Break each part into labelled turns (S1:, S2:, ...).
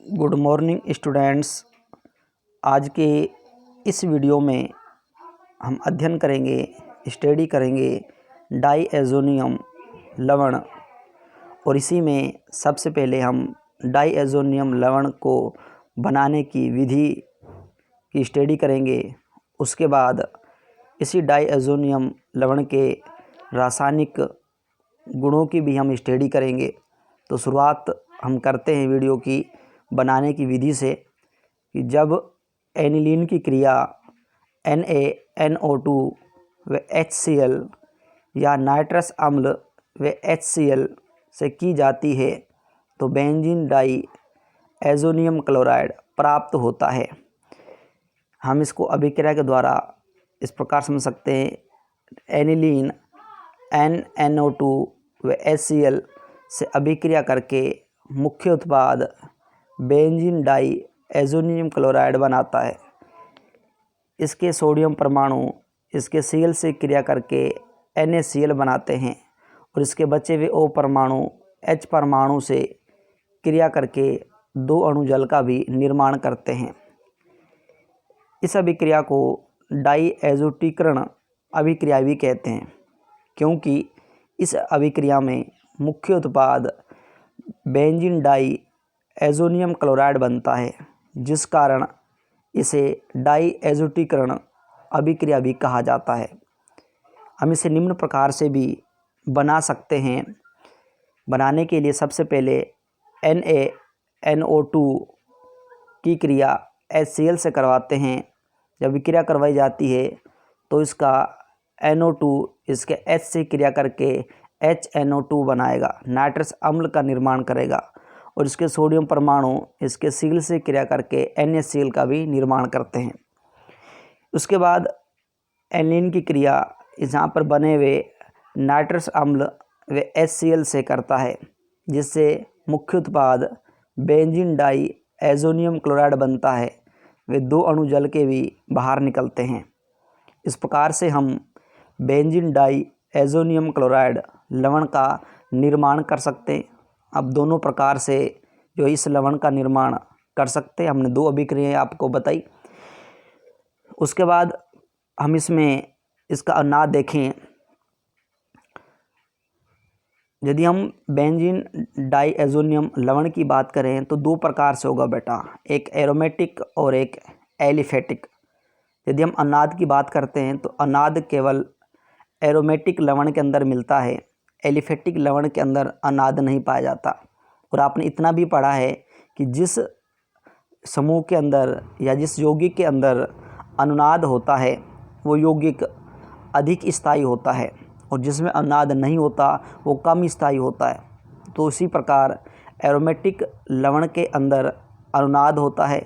S1: Good morning students. आज के इस वीडियो में हम अध्ययन करेंगे, स्टडी करेंगे डाईएज़ोनियम लवण। और इसी में सबसे पहले हम डाईएज़ोनियम लवण को बनाने की विधि की स्टडी करेंगे। उसके बाद इसी डाईएज़ोनियम लवण के रासायनिक गुणों की भी हम स्टडी करेंगे। तो शुरुआत हम करते हैं वीडियो की बनाने की विधि से कि जब एनिलीन की क्रिया NaNO2 व HCl या नाइट्रस अम्ल व HCl से की जाती है तो बेंजीन डाईएज़ोनियम क्लोराइड प्राप्त होता है। हम इसको अभिक्रिया के द्वारा इस प्रकार समझ सकते हैं, एनिलीन NaNO2 व HCl से अभिक्रिया करके मुख्य उत्पाद बेंजीन डाईएज़ोनियम क्लोराइड बनाता है। इसके सोडियम परमाणु इसके Cl से क्रिया करके NaCl बनाते हैं और इसके बचे हुए O परमाणु H परमाणु से क्रिया करके 2 अणु जल का भी निर्माण करते हैं। इस अभिक्रिया को डाईएज़ोटीकरण अभिक्रिया भी कहते हैं, क्योंकि इस अभिक्रिया में मुख्य उत्पाद बेंजीन डाईएज़ोनियम क्लोराइड बनता है, जिस कारण इसे डाईएज़ोटीकरण अभिक्रिया भी कहा जाता है। हम इसे निम्न प्रकार से भी बना सकते हैं। बनाने के लिए सबसे पहले NaNO2 की क्रिया HCl से करवाते हैं। जब क्रिया करवाई जाती है तो इसका NO2 इसके H से क्रिया करके HNO2 बनाएगा, नाइट्रस अम्ल का निर्माण करेगा और इसके सोडियम परमाणु इसके Cl से क्रिया करके NaCl का भी निर्माण करते हैं। उसके बाद एनिलीन की क्रिया यहाँ पर बने हुए नाइट्रस अम्ल व HCl से करता है, जिससे मुख्य उत्पाद बेंजीन डाईएज़ोनियम क्लोराइड बनता है। वे 2 अणु जल के भी बाहर निकलते हैं। इस प्रकार से हम बेंजीन डाईएज़ोनियम क्लोराइड लवण का निर्माण कर सकते हैं। अब दोनों प्रकार से जो इस लवण का निर्माण कर सकते हैं, हमने 2 अभिक्रियाएं आपको बताई। उसके बाद हम इसमें इसका अनुनाद देखें। यदि हम बेंजीन डाईएज़ोनियम लवण की बात करें तो 2 प्रकार से होगा बेटा, एक एरोमेटिक और एक एलिफेटिक। यदि हम अनुनाद की बात करते हैं तो अनुनाद केवल एरोमेटिक लवण के अंदर मिलता है, एलिफेटिक लवण के अंदर अनुनाद नहीं पाया जाता। और आपने इतना भी पढ़ा है कि जिस समूह के अंदर या जिस यौगिक के अंदर अनुनाद होता है वो यौगिक अधिक स्थायी होता है और जिसमें अनुनाद नहीं होता वो कम स्थायी होता है। तो इसी प्रकार एरोमेटिक लवण के अंदर अनुनाद होता है।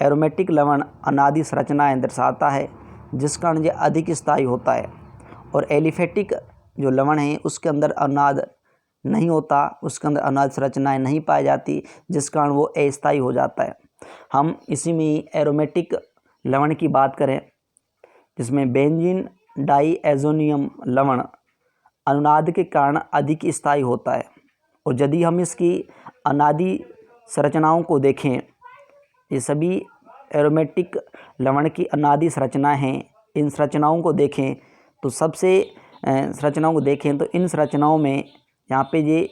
S1: एरोमेटिक लवण अनादि संरचनाएं दर्शाता है, जिस कारण ये अधिक स्थायी होता है। और एलिफेटिक जो लवण है उसके अंदर अनुनाद नहीं होता, उसके अंदर अनुनाद संरचनाएं नहीं पाई जाती, जिस कारण वो अस्थायी हो जाता है। हम इसी में एरोमेटिक लवण की बात करें, जिसमें बेंजीन डाईएज़ोनियम लवण अनुनाद के कारण अधिक स्थायी होता है। और यदि हम इसकी अनादि संरचनाओं को देखें, ये सभी एरोमेटिक लवण की अनादि संरचनाएं हैं, इन संरचनाओं को देखें तो इन संरचनाओं में यहाँ पे ये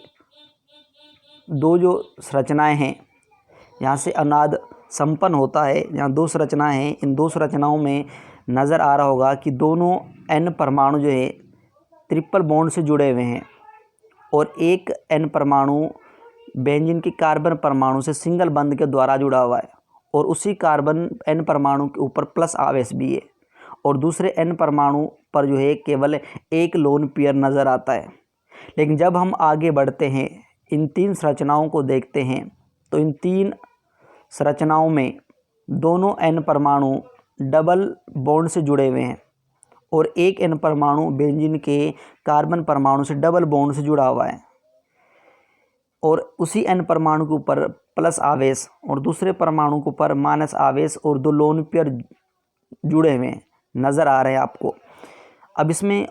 S1: 2 जो संरचनाएं हैं, यहाँ से अनुनाद संपन्न होता है। यहाँ 2 संरचनाएं हैं, इन 2 संरचनाओं में नज़र आ रहा होगा कि दोनों N परमाणु जो है ट्रिपल बॉन्ड से जुड़े हुए हैं और एक N परमाणु बेंजीन के कार्बन परमाणु से सिंगल बंध के द्वारा जुड़ा हुआ है और उसी कार्बन N परमाणु के ऊपर प्लस आवेश भी है और दूसरे N परमाणु पर जो है केवल एक लोन पेयर नज़र आता है। लेकिन जब हम आगे बढ़ते हैं, इन 3 संरचनाओं को देखते हैं तो इन 3 संरचनाओं में दोनों N परमाणु डबल बॉन्ड से जुड़े हुए हैं और एक N परमाणु बेंजीन के कार्बन परमाणु से डबल बॉन्ड से जुड़ा हुआ है और उसी N परमाणु के ऊपर प्लस आवेश और दूसरे परमाणु के ऊपर माइनस आवेश और 2 लोन पेयर जुड़े हुए नज़र आ रहे हैं आपको। अब इसमें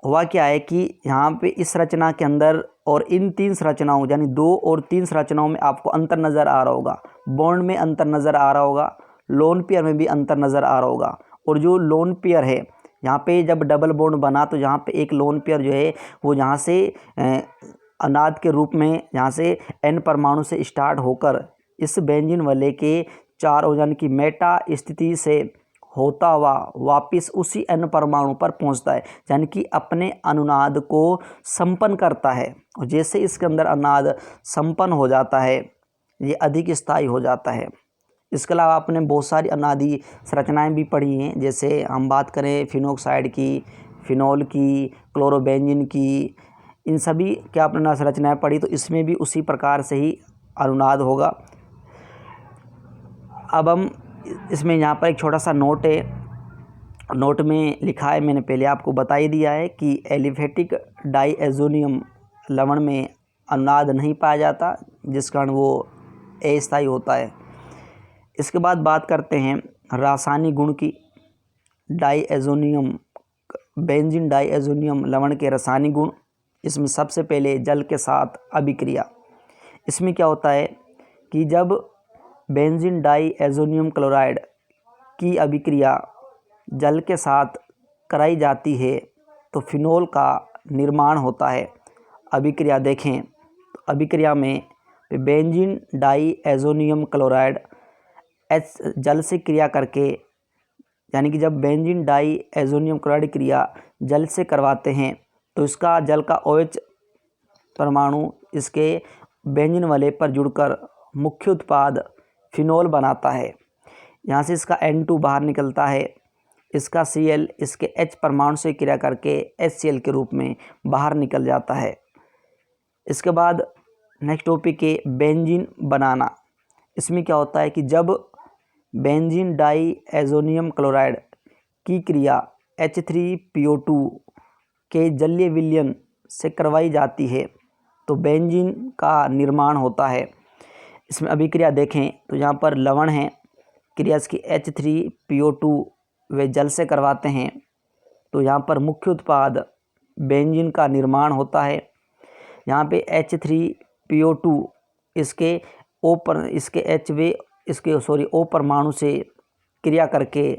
S1: हुआ क्या है कि यहाँ पे इस रचना के अंदर और इन 3 संरचनाओं यानी 2 और 3 संरचनाओं में आपको अंतर नज़र आ रहा होगा। बॉन्ड में अंतर नज़र आ रहा होगा, लोन पेयर में भी अंतर नज़र आ रहा होगा। और जो लोन पेयर है यहाँ पे जब डबल बॉन्ड बना तो यहाँ पे एक लोन पेयर जो है वो यहाँ से अनाद के रूप में यहाँ से N परमाणु से स्टार्ट होकर इस बेंजीन वलय के 4 यानी कि मेटा स्थिति से होता हुआ वापिस उसी N परमाणु पर पहुंचता है, यानी कि अपने अनुनाद को संपन्न करता है। और जैसे इसके अंदर अनुनाद संपन्न हो जाता है ये अधिक स्थायी हो जाता है। इसके अलावा आपने बहुत सारी अनादि संरचनाएं भी पढ़ी हैं, जैसे हम बात करें फिनोक्साइड की, फिनोल की, क्लोरोबेंजीन की, इन सभी क्या आपने संरचनाएं पढ़ी तो इसमें भी उसी प्रकार से ही अनुनाद होगा। अब हम इसमें यहाँ पर एक छोटा सा नोट है, नोट में लिखा है, मैंने पहले आपको बता ही दिया है कि एलिफेटिक डाईएज़ोनियम लवण में अनुनाद नहीं पाया जाता, जिस कारण वो अस्थायी होता है। इसके बाद बात करते हैं रासायनिक गुण की। डाईएज़ोनियम, बेंजीन डाईएज़ोनियम लवण के रासायनिक गुण। इसमें सबसे पहले जल के साथ अभिक्रिया। इसमें क्या होता है कि जब बेंजीन डाईएज़ोनियम क्लोराइड की अभिक्रिया जल के साथ कराई जाती है तो फिनोल का निर्माण होता है। अभिक्रिया देखें तो अभिक्रिया में बेंजीन डाईएज़ोनियम क्लोराइड H जल से क्रिया करके, यानी कि जब बेंजीन डाईएज़ोनियम क्लोराइड क्रिया जल से करवाते हैं तो इसका जल का OH परमाणु इसके बेंजीन वलय पर जुड़कर मुख्य उत्पाद फिनोल बनाता है। यहाँ से इसका N2 बाहर निकलता है, इसका Cl इसके H परमाणु से क्रिया करके HCl के रूप में बाहर निकल जाता है। इसके बाद नेक्स्ट टॉपिक है बेंजीन बनाना। इसमें क्या होता है कि जब बेंजीन डाईएज़ोनियम क्लोराइड की क्रिया H3PO2 के जलीय विलयन से करवाई जाती है तो बेंजीन का निर्माण होता है। इसमें अभिक्रिया देखें तो यहाँ पर लवण है, क्रिया इसकी H3PO2 वे जल से करवाते हैं तो यहाँ पर मुख्य उत्पाद बेंजीन का निर्माण होता है। यहाँ पे H3PO2 इसके O परमाणु से क्रिया करके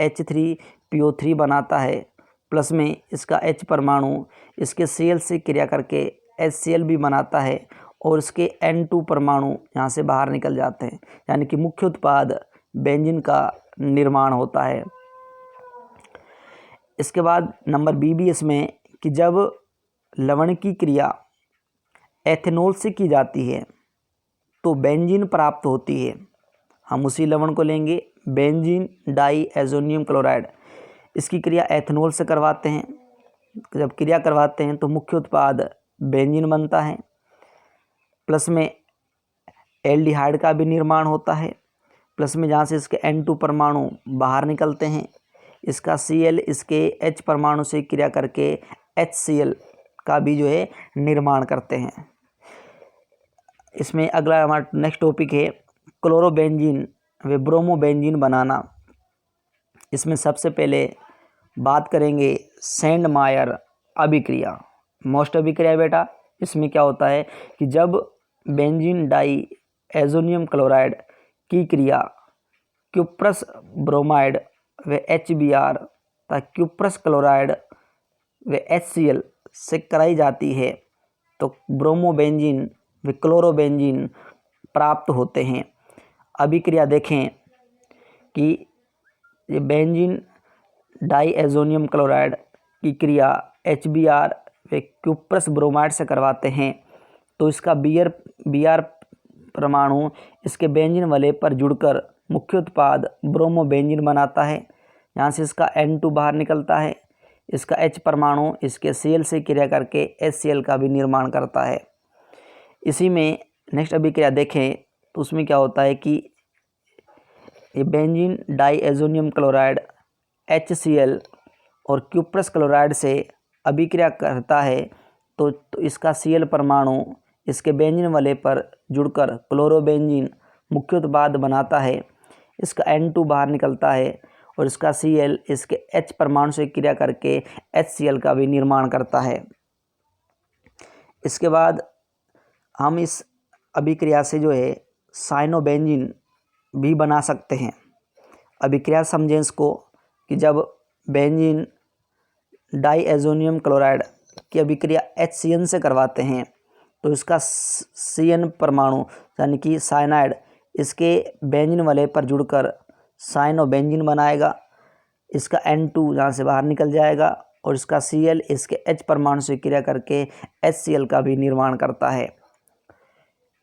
S1: H3PO3 बनाता है, प्लस में इसका H परमाणु इसके Cl से क्रिया करके HCl भी बनाता है और इसके N2 परमाणु यहाँ से बाहर निकल जाते हैं, यानी कि मुख्य उत्पाद बेंजीन का निर्माण होता है। इसके बाद नंबर B इसमें कि जब लवण की क्रिया एथेनॉल से की जाती है तो बेंजीन प्राप्त होती है। हम उसी लवण को लेंगे, बेंजीन डाईएज़ोनियम क्लोराइड, इसकी क्रिया एथेनॉल से करवाते हैं। जब क्रिया करवाते हैं तो मुख्य उत्पाद बेंजीन बनता है, प्लस में एल्डिहाइड का भी निर्माण होता है, प्लस में जहाँ से इसके N2 परमाणु बाहर निकलते हैं, इसका Cl इसके H परमाणु से क्रिया करके HCl का भी जो है निर्माण करते हैं। इसमें अगला हमारा नेक्स्ट टॉपिक है क्लोरोबेंजीन व ब्रोमोबेंजीन बनाना। इसमें सबसे पहले बात करेंगे सैंडमायर अभिक्रिया, मोस्ट अभिक्रिया बेटा। इसमें क्या होता है कि जब बेंजीन डाईएज़ोनियम क्लोराइड की क्रिया क्यूप्रस ब्रोमाइड व HBr तथा क्यूप्रस क्लोराइड व HCl से कराई जाती है तो ब्रोमोबेंजीन व क्लोरोबेंजीन प्राप्त होते हैं। अभिक्रिया देखें कि ये बेंजीन डाईएज़ोनियम क्लोराइड की क्रिया HBr व क्यूप्रस ब्रोमाइड से करवाते हैं तो इसका Br परमाणु इसके बेंजीन वलय पर जुड़कर मुख्य उत्पाद ब्रोमोबेंजीन बनाता है। यहाँ से इसका N2 बाहर निकलता है, इसका H परमाणु इसके Cl से क्रिया करके HCl का भी निर्माण करता है। इसी में नेक्स्ट अभिक्रिया देखें तो उसमें क्या होता है कि ये बेंजीन डाईएज़ोनियम क्लोराइड HCl और क्यूप्रस क्लोराइड से अभिक्रिया करता है तो इसका Cl परमाणु इसके बेंजीन वलय पर जुड़कर क्लोरोबेंजीन मुख्य उत्पाद बनाता है। इसका N2 बाहर निकलता है और इसका Cl इसके H परमाणु से क्रिया करके HCl का भी निर्माण करता है। इसके बाद हम इस अभिक्रिया से जो है साइनोबेंजीन भी बना सकते हैं। अभिक्रिया समझें इसको कि जब बेंजीन डाईएज़ोनियम क्लोराइड की अभिक्रिया HCN से करवाते हैं तो इसका CN परमाणु यानी कि साइनाइड इसके बेंजीन वलय पर जुड़कर साइनोबेंजीन बनाएगा। इसका N2 यहाँ से बाहर निकल जाएगा और इसका Cl इसके H परमाणु से क्रिया करके HCl का भी निर्माण करता है।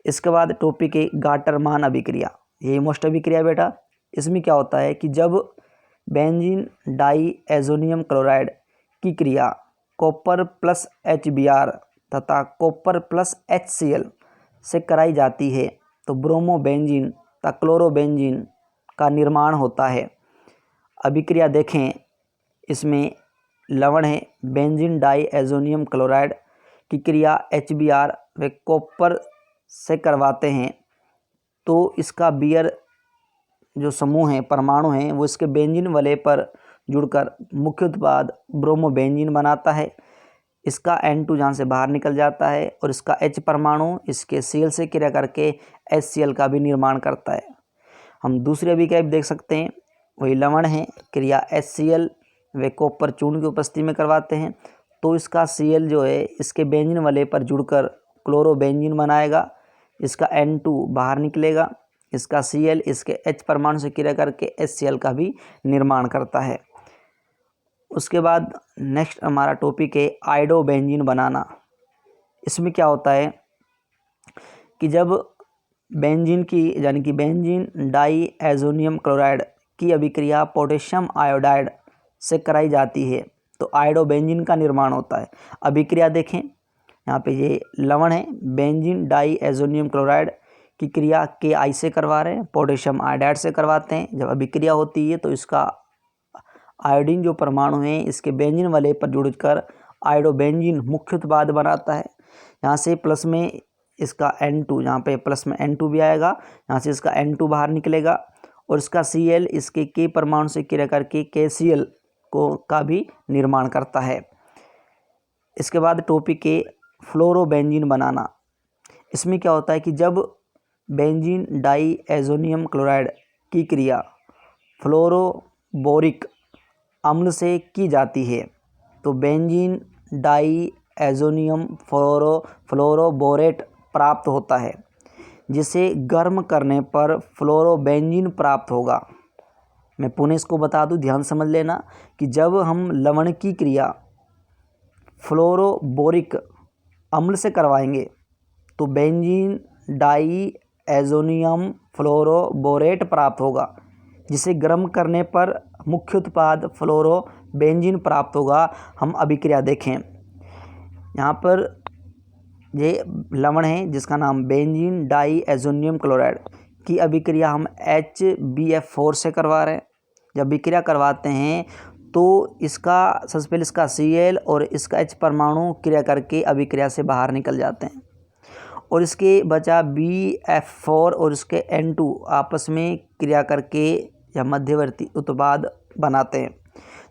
S1: इसके बाद टॉपिक है गाटरमान अभिक्रिया। यही मोस्ट अभिक्रिया बेटा। इसमें क्या होता है कि जब बेंजीन डाईएज़ोनियम क्लोराइड की क्रिया कॉपर प्लस HBr तथा कॉपर प्लस HCl से कराई जाती है तो ब्रोमोबेंजीन तथा क्लोरोबेंजीन का निर्माण होता है। अभिक्रिया देखें, इसमें लवण है बेंजीन डाईएज़ोनियम क्लोराइड की क्रिया HBr व कॉपर से करवाते हैं तो इसका बियर जो समूह है परमाणु हैं वो इसके बेंजीन वलय पर जुड़कर मुख्य उत्पाद ब्रोमोबेंजीन बनाता है। इसका N2 जहाँ से बाहर निकल जाता है और इसका H परमाणु इसके Cl से क्रिया करके HCl का भी निर्माण करता है। हम दूसरी अभिक्रिया भी देख सकते हैं, वही लवण है क्रिया HCl व कॉपर चूर्ण की उपस्थिति में करवाते हैं तो इसका Cl जो है इसके बेंजीन वलय पर जुड़कर क्लोरोबेंजीन बनाएगा। इसका N2 बाहर निकलेगा, इसका Cl इसके H परमाणु से क्रिया करके HCl का भी निर्माण करता है। उसके बाद नेक्स्ट हमारा टॉपिक है आयोडोबेंजीन बनाना। इसमें क्या होता है कि जब बेंजीन की यानी कि बेंजीन डाईएज़ोनियम क्लोराइड की अभिक्रिया पोटेशियम आयोडाइड से कराई जाती है तो आयोडोबेंजीन का निर्माण होता है। अभिक्रिया देखें, यहाँ पे ये लवण है बेंजीन डाईएज़ोनियम क्लोराइड की क्रिया Ki से करवा रहे हैं, पोटेशियम आयोडाइड से करवाते हैं। जब अभिक्रिया होती है तो इसका आयोडीन जो परमाणु है इसके बेंजीन वलय पर जुड़कर आयोडोबेंजीन मुख्य उत्पाद बनाता है। यहाँ से प्लस में इसका N2, यहाँ पे प्लस में N2 भी आएगा, यहाँ से इसका N2 बाहर निकलेगा और इसका Cl इसके K परमाणु से क्रिया करके KCl का भी निर्माण करता है। इसके बाद टॉपिक है फ्लोरोबेंजीन बनाना। इसमें क्या होता है कि जब बेंजीन डाईएज़ोनियम क्लोराइड की क्रिया फ्लोरोबोरिक अम्ल से की जाती है तो बेंजीन डाईएज़ोनियम फ्लोरोबोरेट प्राप्त होता है जिसे गर्म करने पर फ्लोरोबेंजीन प्राप्त होगा। मैं पुनः इसको बता दूं, ध्यान समझ लेना कि जब हम लवण की क्रिया फ्लोरोबोरिक अम्ल से करवाएंगे तो बेंजीन डाईएज़ोनियम फ्लोरोबोरेट प्राप्त होगा जिसे गर्म करने पर मुख्य उत्पाद फ्लोरोबेंजीन प्राप्त होगा। हम अभिक्रिया देखें, यहाँ पर ये लवण है जिसका नाम बेंजीन डाईएज़ोनियम क्लोराइड की अभिक्रिया हम HBF4 से करवा रहे हैं। जब अभिक्रिया करवाते हैं तो इसका सबसे पहले इसका Cl और इसका H परमाणु क्रिया करके अभिक्रिया से बाहर निकल जाते हैं और इसके बचा BF4 और इसके N2 आपस में क्रिया करके या मध्यवर्ती उत्पाद बनाते हैं।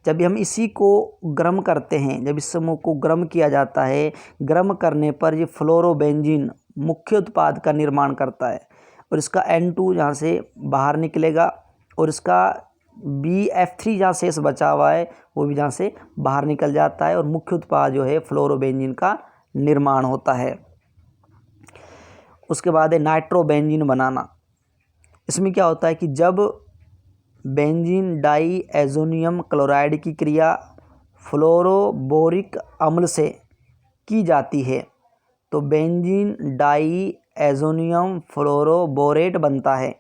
S1: जब हम इसी को गर्म करते हैं, जब इस समूह को गर्म किया जाता है, गर्म करने पर ये फ्लोरोबेंजीन मुख्य उत्पाद का निर्माण करता है और इसका N2 यहाँ से बाहर निकलेगा और इसका BF3 जहाँ शेष बचा हुआ है वो भी जहाँ से बाहर निकल जाता है और मुख्य उत्पाद जो है फ्लोरोबेंजीन का निर्माण होता है। उसके बाद है नाइट्रोबेंजीन बनाना। इसमें क्या होता है कि जब बेंजीन डाईएज़ोनियम क्लोराइड की क्रिया फ्लोरोबोरिक अम्ल से की जाती है तो बेंजीन डाईएज़ोनियम फ्लोरोबोरेट बनता है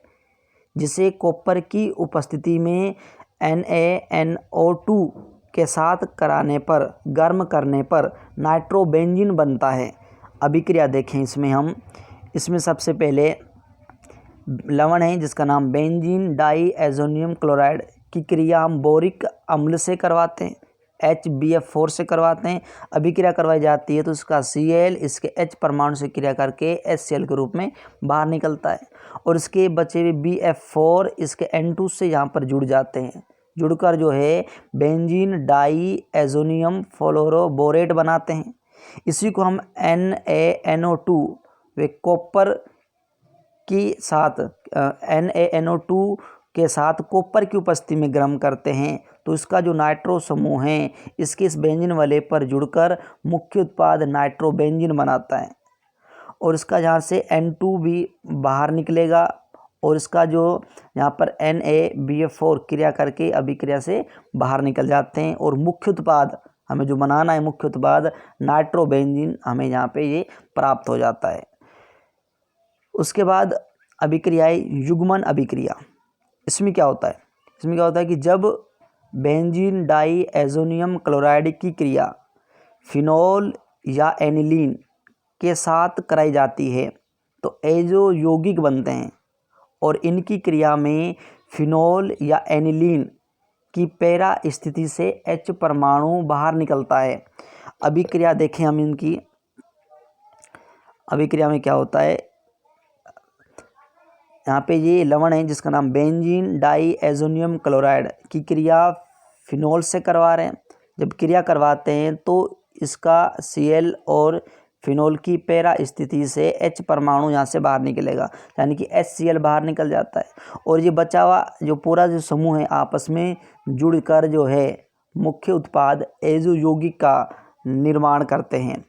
S1: जिसे कॉपर की उपस्थिति में NaNO2 के साथ कराने पर गर्म करने पर नाइट्रोबेंजीन बनता है। अभिक्रिया देखें, इसमें सबसे पहले लवण है जिसका नाम बेंजीन डाईएज़ोनियम क्लोराइड की क्रिया हम बोरिक अम्ल से करवाते हैं, HBF4 से करवाते हैं। अभिक्रिया करवाई जाती है तो इसका Cl इसके H परमाणु से क्रिया करके HCl के रूप में बाहर निकलता है और इसके बचे हुए BF4 इसके N2 से यहाँ पर जुड़ जाते हैं जुड़कर जो है बेंजीन डाईएज़ोनियम फ्लोरोबोरेट बनाते हैं। इसी को हम NaNO2 व कॉपर के साथ NaNO2 के साथ कॉपर की उपस्थिति में गर्म करते हैं तो इसका जो नाइट्रो समूह है इसके इस बेंजीन वाले पर जुड़कर मुख्य उत्पाद नाइट्रोबेंजीन बनाता है और इसका यहाँ से N2 भी बाहर निकलेगा और इसका जो यहाँ पर NaBF4 क्रिया करके अभिक्रिया से बाहर निकल जाते हैं और मुख्य उत्पाद हमें जो बनाना है मुख्य उत्पाद नाइट्रोबेंजीन हमें यहाँ पे ये प्राप्त हो जाता है। उसके बाद अभिक्रिया है युग्मन अभिक्रिया। इसमें क्या होता है? इसमें क्या होता है कि जब बेंजीन डाईएज़ोनियम क्लोराइड की क्रिया फिनोल या एनिलीन के साथ कराई जाती है तो एजो यौगिक बनते हैं और इनकी क्रिया में फिनोल या एनिलीन की पैरा स्थिति से H परमाणु बाहर निकलता है। अभिक्रिया देखें हम इनकी अभिक्रिया में क्या होता है। यहाँ पे ये लवण है जिसका नाम बेंजीन डाईएज़ोनियम क्लोराइड की क्रिया फिनोल से करवा रहे हैं। जब क्रिया करवाते हैं तो इसका Cl और फिनोल की पैरा स्थिति से H परमाणु यहाँ से बाहर निकलेगा यानी कि HCl बाहर निकल जाता है और ये बचा हुआ जो पूरा जो समूह है आपस में जुड़कर जो है मुख्य उत्पाद एजो यौगिक का निर्माण करते हैं।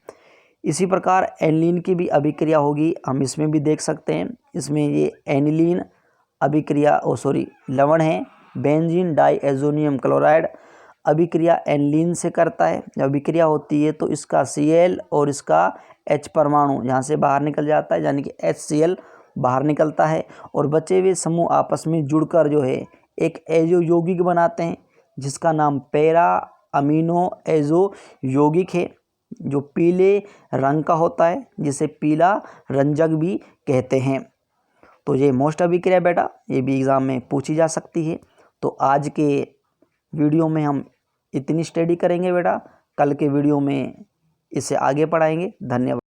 S1: इसी प्रकार एनिलीन की भी अभिक्रिया होगी, हम इसमें भी देख सकते हैं। इसमें ये एनिलीन अभिक्रिया लवण है बेंजीन डाईएज़ोनियम क्लोराइड अभिक्रिया एनिलीन से करता है। जब अभिक्रिया होती है तो इसका Cl और इसका H परमाणु यहाँ से बाहर निकल जाता है यानी कि HCl बाहर निकलता है और बचे हुए समूह आपस में जुड़कर जो है एक एजो यौगिक बनाते हैं जिसका नाम पैरा अमीनो एजो यौगिक है जो पीले रंग का होता है जिसे पीला रंजक भी कहते हैं। तो ये मोस्ट अभिक्रिया बेटा ये भी एग्ज़ाम में पूछी जा सकती है। तो आज के वीडियो में हम इतनी स्टडी करेंगे बेटा, कल के वीडियो में इसे आगे पढ़ाएंगे। धन्यवाद।